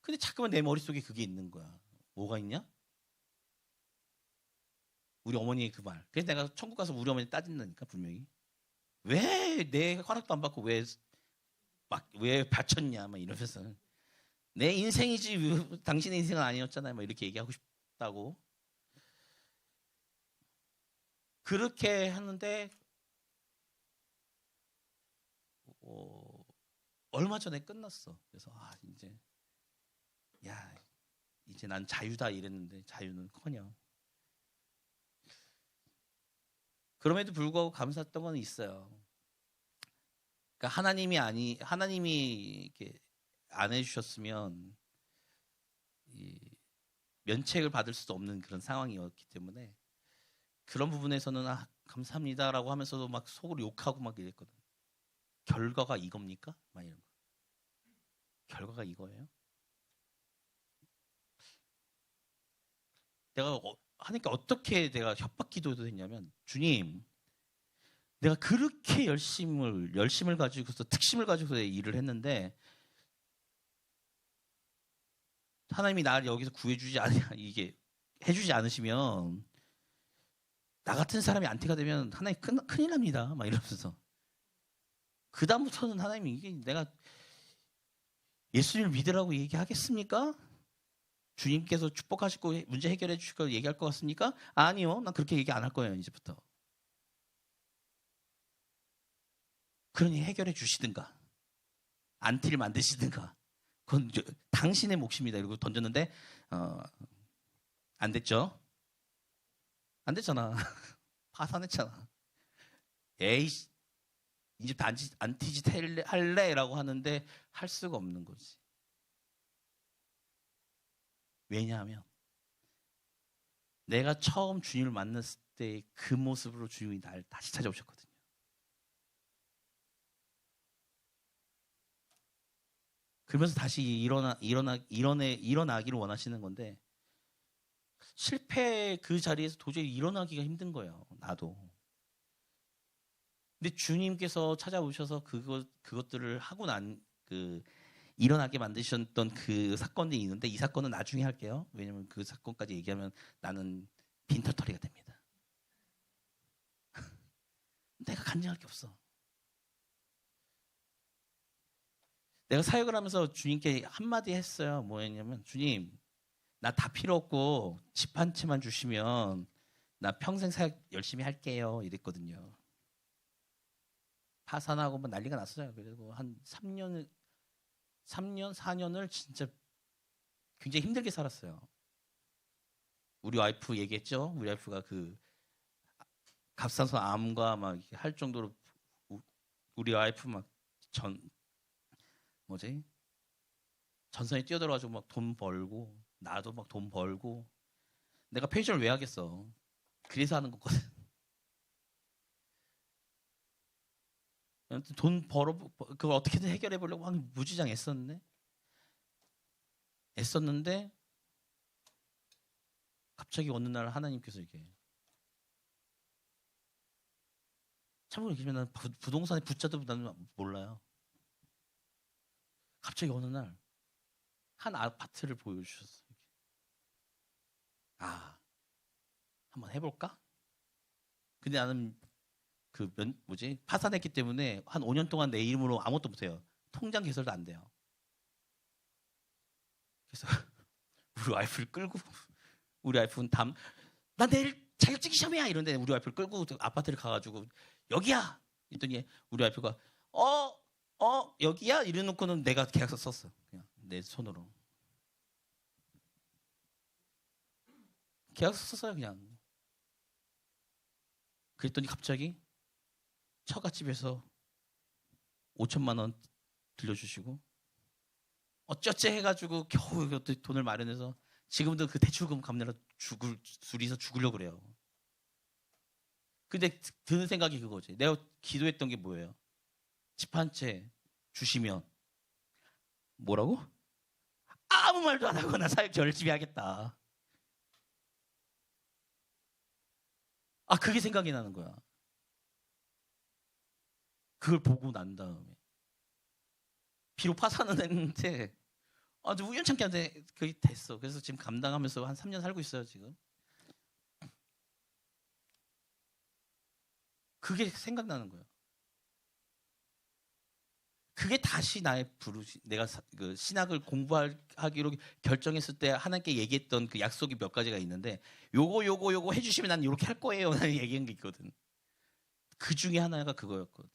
근데 자꾸만 내 머릿속에 그게 있는 거야. 뭐가 있냐? 우리 어머니의 그 말. 그래서 내가 천국 가서 우리 어머니 따진다니까 분명히. 왜 내 허락도 안 받고 왜 바쳤냐 막 이러면서 내 인생이지 당신의 인생은 아니었잖아요. 막 이렇게 얘기하고 싶다고. 그렇게 하는데 얼마 전에 끝났어. 그래서 이제 난 자유다 이랬는데 자유는커녕. 그럼에도 불구하고 감사했던 건 있어요. 그러니까 하나님이 이렇게 안 해주셨으면 면책을 받을 수도 없는 그런 상황이었기 때문에 그런 부분에서는 감사합니다라고 하면서도 막 속으로 욕하고 막 이랬거든. 결과가 이겁니까? 막 이런 거. 결과가 이거예요? 내가 하니까 어떻게 내가 협박 기도도 했냐면 주님, 내가 그렇게 열심을 가지고서 특심을 가지고서 일을 했는데 하나님이 나를 여기서 구해주지 이게 해주지 않으시면 나 같은 사람이 안티가 되면 하나님 큰일 납니다. 막 이러면서 그 다음부터는 하나님이 이게 내가 예수님을 믿으라고 얘기하겠습니까? 주님께서 축복하시고 문제 해결해 주실 거 얘기할 것 같습니까? 아니요. 난 그렇게 얘기 안 할 거예요. 이제부터. 그러니 해결해 주시든가 안티를 만드시든가 그건 당신의 몫입니다. 이러고 던졌는데 안 됐죠? 안 됐잖아. 파산했잖아. 에이 이집트 안티짓 할래? 라고 하는데 할 수가 없는 거지. 왜냐하면 내가 처음 주님을 만났을 때 그 모습으로 주님이 날 다시 찾아오셨거든요. 그러면서 다시 일어나기를 원하시는 건데 실패 그 자리에서 도저히 일어나기가 힘든 거예요. 나도. 근데 주님께서 찾아오셔서 그것들을 하고 일어나게 만드셨던 그 사건들이 있는데 이 사건은 나중에 할게요. 왜냐면 그 사건까지 얘기하면 나는 빈털터리가 됩니다. 내가 간증할 게 없어. 내가 사역을 하면서 주님께 한마디 했어요. 뭐였냐면 주님 나 다 필요 없고 집 한 채만 주시면 나 평생 사역 열심히 할게요. 이랬거든요. 파산하고 뭐 난리가 났어요. 그리고 한 3년, 4년을 진짜 굉장히 힘들게 살았어요. 우리 와이프 얘기했죠. 우리 와이프가 그 갑상선 암과 막 할 정도로 우리 와이프 막 전선에 뛰어들어가지고 막 돈 벌고 나도 막 돈 벌고 내가 펜션을 왜 하겠어. 그래서 하는 거거든. 돈 그걸 어떻게든 해결해 보려고 막 무지장 애썼는데 갑자기 어느 날 하나님께서 이렇게 참고로 얘기하면 난 부동산에 붙자도 나는 몰라요. 갑자기 어느 날 한 아파트를 보여주셨어요. 한번 해볼까? 근데 나는 파산했기 때문에 한 5년 동안 내 이름으로 아무것도 못해요. 통장 개설도 안 돼요. 그래서 우리 와이프를 끌고 우리 와이프는 나 내일 자격증 시험이야 이런데 우리 와이프를 끌고 아파트를 가가지고 여기야 했더니 우리 와이프가 여기야 이래놓고는 내가 계약서 썼어. 그냥 내 손으로 계약서 썼어요. 그냥. 그랬더니 갑자기 처갓집에서 5천만 원 들려주시고 어쩌지 해가지고 겨우 이것도 돈을 마련해서 지금도 그 대출금 갚느라 둘이서 죽으려고 그래요. 근데 드는 생각이 그거지. 내가 기도했던 게 뭐예요? 집 한 채 주시면 뭐라고? 아무 말도 안 하고 나 사역 열심히 하겠다. 그게 생각이 나는 거야. 그걸 보고 난 다음에 비록 파산은 했는데 아주 우연찮게 한데 그게 됐어. 그래서 지금 감당하면서 한 3년 살고 있어요. 지금. 그게 생각나는 거예요. 그게 다시 나의 내가 그 신학을 공부하기로 결정했을 때 하나님께 얘기했던 그 약속이 몇 가지가 있는데 요거 해주시면 난 이렇게 할 거예요. 나는 얘기한 게 있거든. 그 중에 하나가 그거였거든.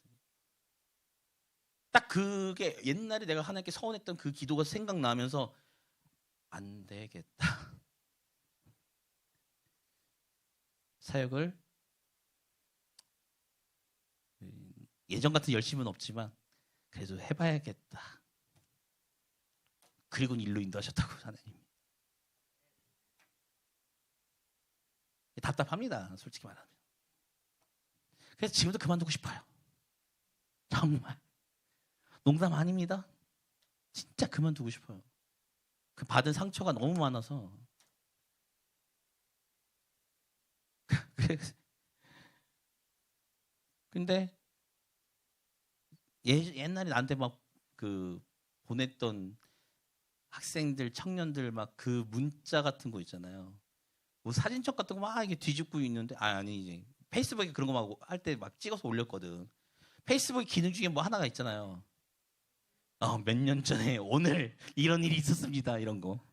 딱 그게 옛날에 내가 하나님께 서원했던 그 기도가 생각나면서 안 되겠다. 사역을 예전 같은 열심은 없지만 그래도 해봐야겠다. 그리고 일로 인도하셨다고 하나님. 답답합니다. 솔직히 말하면. 그래서 지금도 그만두고 싶어요. 정말. 농담 아닙니다. 진짜 그만두고 싶어요. 그 받은 상처가 너무 많아서. 근데 옛날에 나한테 막 그 보냈던 학생들, 청년들 막 그 문자 같은 거 있잖아요. 뭐 사진첩 같은 거 막 이게 뒤집고 있는데 아니 이제 페이스북에 그런 거 막 할 때 막 찍어서 올렸거든. 페이스북 기능 중에 뭐 하나가 있잖아요. 몇 년 전에 오늘 이런 일이 있었습니다. 이런 거.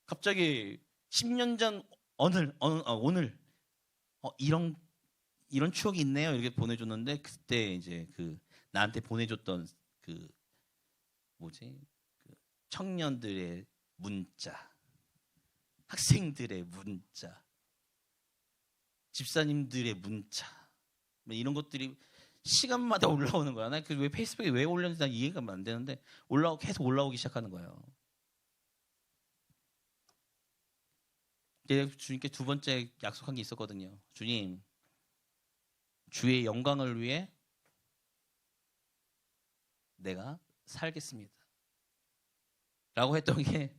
갑자기 10년 전 오늘 이런 추억이 있네요. 이렇게 보내줬는데 그때 이제 그 나한테 보내줬던 그 청년들의 문자, 학생들의 문자, 집사님들의 문자, 뭐 이런 것들이 시간마다 올라오는 거야. 나 그 왜 페이스북에 왜 올렸는지 난 이해가 안 되는데 계속 올라오기 시작하는 거예요. 주님께 두 번째 약속한 게 있었거든요. 주님, 주의 영광을 위해 내가 살겠습니다. 라고 했던 게,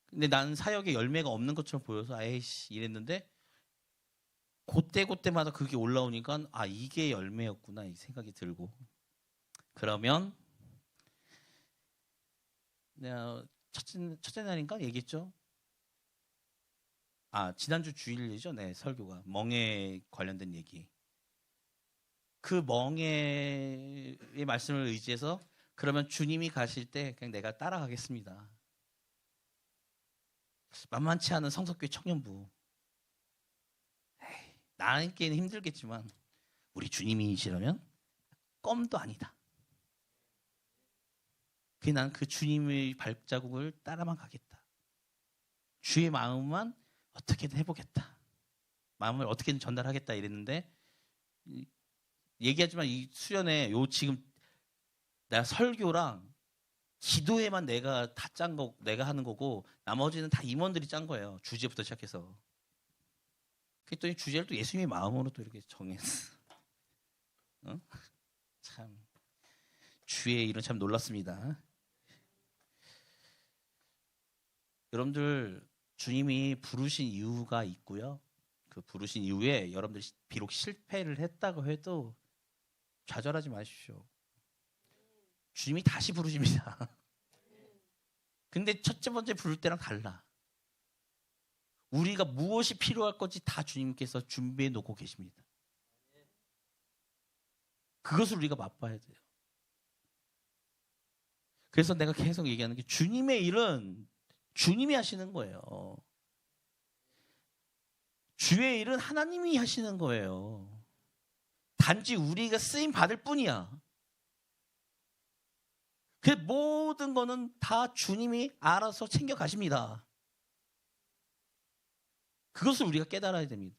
근데 난 사역에 열매가 없는 것처럼 보여서 에이씨 이랬는데 그때마다 그게 올라오니까 이게 열매였구나 이 생각이 들고, 그러면 내가 첫째 날인가 얘기했죠. 지난주 주일이죠. 네, 설교가 멍에 관련된 얘기. 그 멍에의 말씀을 의지해서 그러면 주님이 가실 때 그냥 내가 따라가겠습니다. 만만치 않은 성석교회 청년부. 나에게는 힘들겠지만 우리 주님이시라면 껌도 아니다. 난 그 주님의 발자국을 따라만 가겠다. 주의 마음만 어떻게든 해보겠다. 마음을 어떻게든 전달하겠다 이랬는데, 얘기하지만 이 수련회 지금 내가 설교랑 기도에만 내가 다 짠 거, 내가 하는 거고 나머지는 다 임원들이 짠 거예요. 주제부터 시작해서. 그랬더니 주제를 또 예수님의 마음으로 또 이렇게 정했어. 참 주의 일은 참 놀랐습니다. 여러분들 주님이 부르신 이유가 있고요. 그 부르신 이후에 여러분들이 비록 실패를 했다고 해도 좌절하지 마십시오. 주님이 다시 부르십니다. 근데 첫째 번째 부를 때랑 달라. 우리가 무엇이 필요할 건지 다 주님께서 준비해 놓고 계십니다. 그것을 우리가 맛봐야 돼요. 그래서 내가 계속 얘기하는 게 주님의 일은 주님이 하시는 거예요. 주의 일은 하나님이 하시는 거예요. 단지 우리가 쓰임 받을 뿐이야. 그 모든 거는 다 주님이 알아서 챙겨 가십니다. 그것을 우리가 깨달아야 됩니다.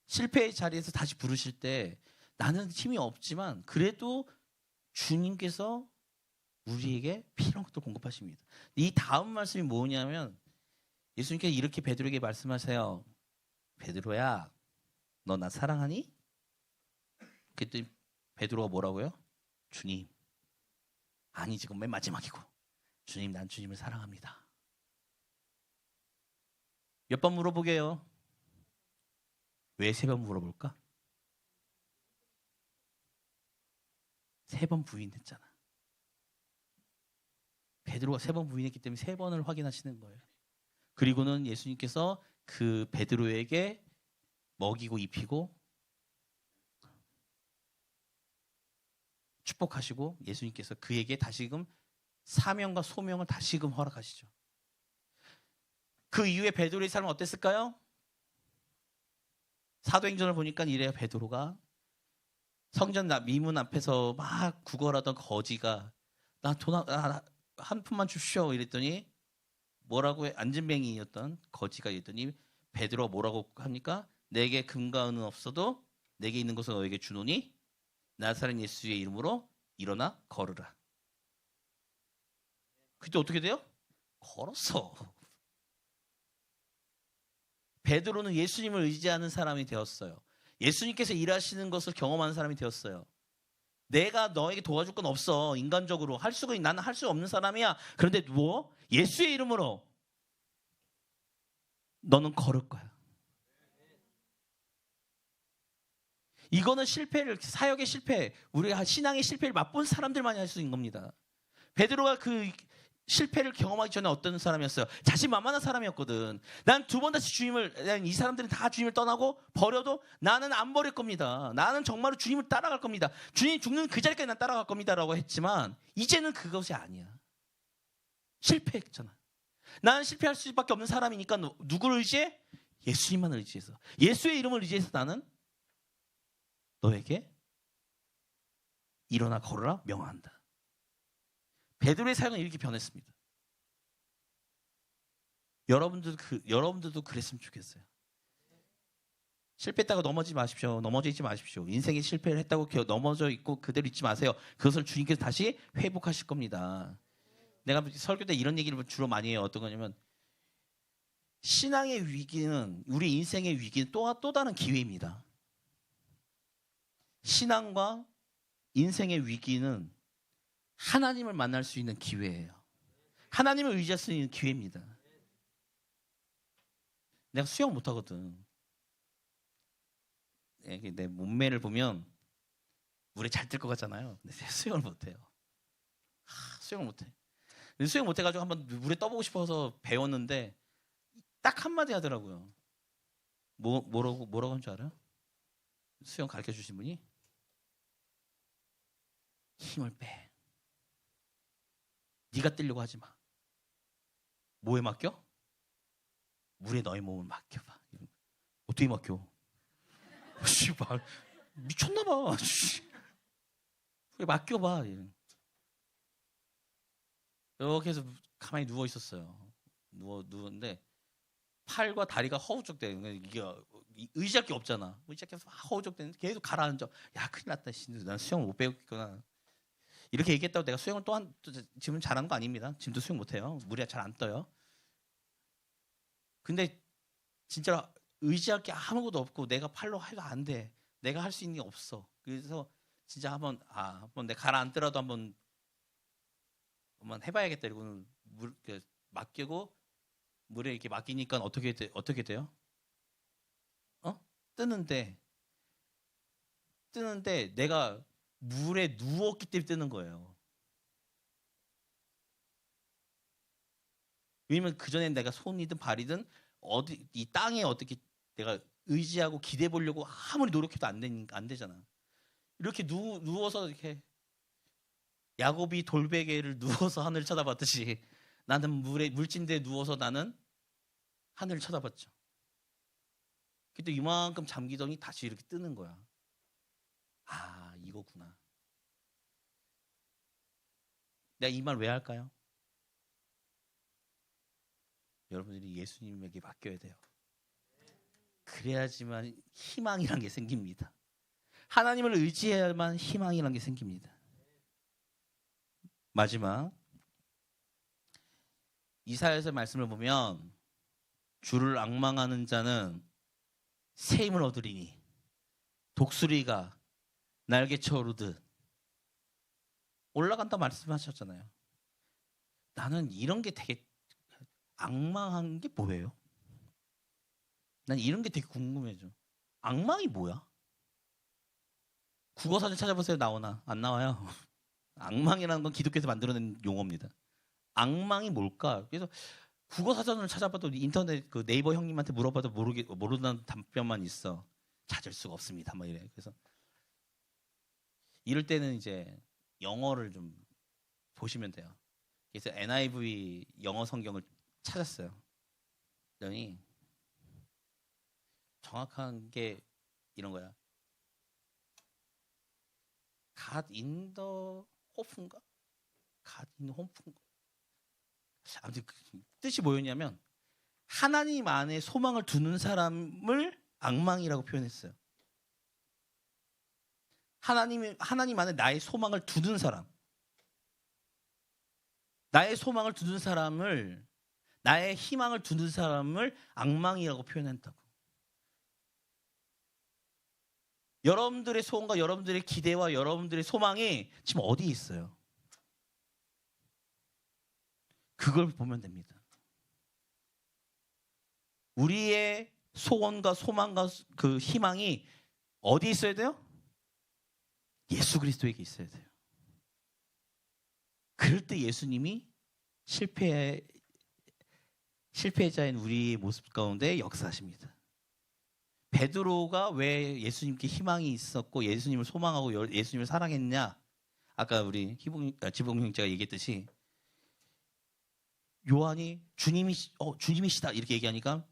실패의 자리에서 다시 부르실 때 나는 힘이 없지만 그래도 주님께서 우리에게 필요한 것도 공급하십니다. 이 다음 말씀이 뭐냐면 예수님께서 이렇게 베드로에게 말씀하세요. 베드로야, 너 나 사랑하니? 그랬더니 베드로가 뭐라고요? 주님, 아니 지금 맨 마지막이고, 주님, 난 주님을 사랑합니다. 몇 번 물어보게요? 왜 3번 물어볼까? 3번 부인했잖아. 베드로가 3번 부인했기 때문에 3번을 확인하시는 거예요. 그리고는 예수님께서 그 베드로에게 먹이고 입히고 축복하시고 예수님께서 그에게 다시금 사명과 소명을 다시금 허락하시죠. 그 이후에 베드로의 삶은 어땠을까요? 사도행전을 보니까 이래요. 베드로가 성전 미문 앞에서 막 구걸하던 거지가 나 돈 한 푼만 주시오 이랬더니 뭐라고 안진뱅이였던 거지가 이랬더니 베드로가 뭐라고 합니까? 내게 금과 은은 없어도 내게 있는 것을 너에게 주노니 나사렛 예수의 이름으로 일어나 걸으라. 그때 어떻게 돼요? 걸었어. 베드로는 예수님을 의지하는 사람이 되었어요. 예수님께서 일하시는 것을 경험하는 사람이 되었어요. 내가 너에게 도와줄 건 없어. 인간적으로 나는 할 수 없는 사람이야. 그런데 뭐? 예수의 이름으로 너는 걸을 거야. 이거는 사역의 실패, 우리가 신앙의 실패를 맛본 사람들만이 할 수 있는 겁니다. 베드로가 그 실패를 경험하기 전에 어떤 사람이었어요? 자신만만한 사람이었거든. 난 두 번 다시 이 사람들은 다 주님을 떠나고 버려도 나는 안 버릴 겁니다. 나는 정말로 주님을 따라갈 겁니다. 주님 죽는 그 자리까지 난 따라갈 겁니다라고 했지만 이제는 그것이 아니야. 실패했잖아. 나는 실패할 수밖에 없는 사람이니까 누구를 의지해? 예수님만 의지해서. 예수의 이름을 의지해서 나는 너에게 일어나 걸어라 명한다. 베드로의 사역은 이렇게 변했습니다. 여러분들도 그랬으면 좋겠어요. 실패했다고 넘어지지 마십시오. 넘어져 있지 마십시오. 인생에 실패를 했다고 넘어져 있고 그대로 있지 마세요. 그것을 주님께서 다시 회복하실 겁니다. 내가 설교 때 이런 얘기를 주로 많이 해요. 어떤 거냐면 신앙의 위기는, 우리 인생의 위기는 또 다른 기회입니다. 신앙과 인생의 위기는 하나님을 만날 수 있는 기회예요. 하나님을 의지할 수 있는 기회입니다. 내가 수영 못하거든. 내 몸매를 보면 물에 잘 뜰 것 같잖아요. 근데 수영을 못해요. 수영을 못해. 수영 못해가지고 한번 물에 떠보고 싶어서 배웠는데 딱 한마디 하더라고요. 뭐라고 한 줄 알아요? 수영 가르쳐 주신 분이 힘을 빼. 네가 뜨려고 하지 마. 뭐에 맡겨? 물에 너의 몸을 맡겨봐. 어떻게 맡겨? 씨발 미쳤나봐. 그래 맡겨봐. 이렇게 해서 가만히 누워 있었어요. 누웠는데 팔과 다리가 허우적대. 이게 의지할 게 없잖아. 의지할 게 허우적대는데 계속 가라앉아. 야 큰일 났다. 난 수영을 못 배웠겠구나. 이렇게 얘기했다고 내가 수영을 지금 잘하는 거 아닙니다. 지금도 수영 못해요. 물에 잘 안 떠요. 근데 진짜 의지할 게 아무것도 없고 내가 팔로 해도 안 돼. 내가 할 수 있는 게 없어. 그래서 진짜 한번 내가 가라앉더라도 한번 해봐야겠다. 이러고는 맡기고 물에 이렇게 맡기니까 어떻게 돼요? 뜨는데 내가 물에 누웠기 때문에 뜨는 거예요. 왜냐면 그전엔 내가 손이든 발이든 이 땅에 어떻게 내가 의지하고 기대 보려고 아무리 노력해도 안 되잖아. 이렇게 누워서 이렇게 야곱이 돌베개를 누워서 하늘을 쳐다봤듯이 나는 물진대에 누워서 나는 하늘을 쳐다봤죠. 그때 이만큼 잠기더니 다시 이렇게 뜨는 거야. 이거구나. 내가 이 말 왜 할까요? 여러분들이 예수님에게 맡겨야 돼요. 그래야지만 희망이란 게 생깁니다. 하나님을 의지해야만 희망이란 게 생깁니다. 마지막 이사야서의 말씀을 보면 주를 앙망하는 자는 새 힘을 얻으리니 독수리가 날개쳐 오르듯 올라간다 말씀하셨잖아요. 나는 이런 게 되게 앙망한 게 뭐예요? 난 이런 게 되게 궁금해져. 앙망이 뭐야? 국어사전 찾아보세요. 나오나? 안 나와요. 앙망이라는 건 기독교에서 만들어낸 용어입니다. 앙망이 뭘까? 그래서 국어사전을 찾아봐도 인터넷 그 네이버 형님한테 물어봐도 모르는 답변만 있어. 찾을 수가 없습니다. 막 이래. 그래서 이럴 때는 이제 영어를 좀 보시면 돼요. 그래서 NIV 영어 성경을 찾았어요. 그랬더니 정확한 게 이런 거야. God in the hope인가? God in the hope인가? 아무튼 뜻이 뭐였냐면 하나님 안에 소망을 두는 사람을 앙망이라고 표현했어요. 하나님 안에 나의 소망을 두는 사람, 나의 소망을 두는 사람을, 나의 희망을 두는 사람을 앙망이라고 표현한다고. 여러분들의 소원과 여러분들의 기대와 여러분들의 소망이 지금 어디에 있어요? 그걸 보면 됩니다. 우리의 소원과 소망과 그 희망이 어디에 있어야 돼요? 예수 그리스도에게 있어야 돼요. 그럴 때 예수님이 실패자인 우리의 모습 가운데 역사하십니다. 베드로가 왜 예수님께 희망이 있었고 예수님을 소망하고 예수님을 사랑했냐? 아까 우리 지봉 형제가 얘기했듯이 요한이 주님이시다 이렇게 얘기하니까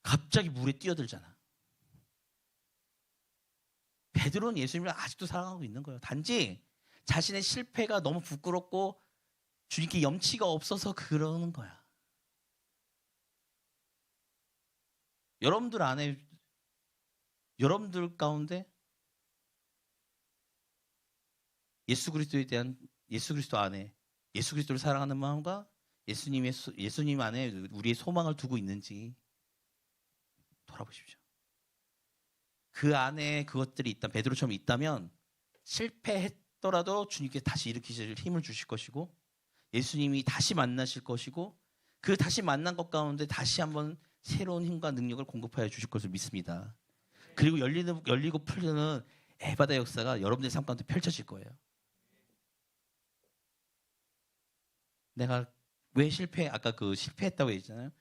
갑자기 물에 뛰어들잖아. 베드로는 예수님을 아직도 사랑하고 있는 거예요. 단지 자신의 실패가 너무 부끄럽고 주님께 염치가 없어서 그러는 거야. 여러분들 가운데 예수 그리스도 안에 예수 그리스도를 사랑하는 마음과 예수님 안에 우리의 소망을 두고 있는지 돌아보십시오. 그 안에 그것들이 베드로처럼 있다면 실패했더라도 주님께 다시 일으키실 힘을 주실 것이고 예수님이 다시 만나실 것이고 그 다시 만난 것 가운데 다시 한번 새로운 힘과 능력을 공급하여 주실 것을 믿습니다. 그리고 열리고 풀리는 에바다 역사가 여러분들의 삶 가운데 펼쳐질 거예요. 내가 왜 아까 그 실패했다고 했잖아요.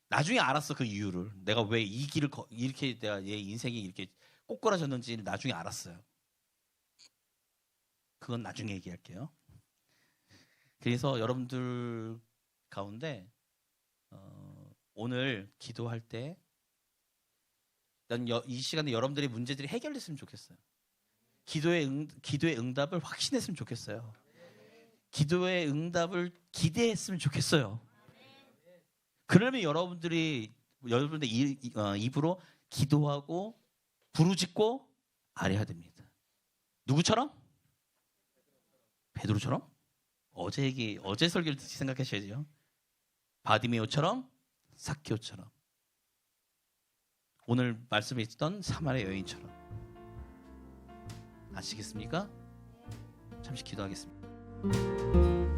나중에 알았어 그 이유를. 내가 왜 이 길을 이렇게 내가 얘 인생이 이렇게 꼬꾸라졌는지 나중에 알았어요. 그건 나중에 얘기할게요. 그래서 여러분들 가운데 오늘 기도할 때 난 이 시간에 여러분들의 문제들이 해결됐으면 좋겠어요. 기도의 응답을 확신했으면 좋겠어요. 기도의 응답을 기대했으면 좋겠어요. 그러면 여러분들 입으로 기도하고 부르짖고 아뢰야 됩니다. 누구처럼? 베드로처럼? 어제 설교를 생각하셔야죠. 바디메오처럼, 삭개오처럼. 오늘 말씀에 있던 사마리아 여인처럼. 아시겠습니까? 잠시 기도하겠습니다.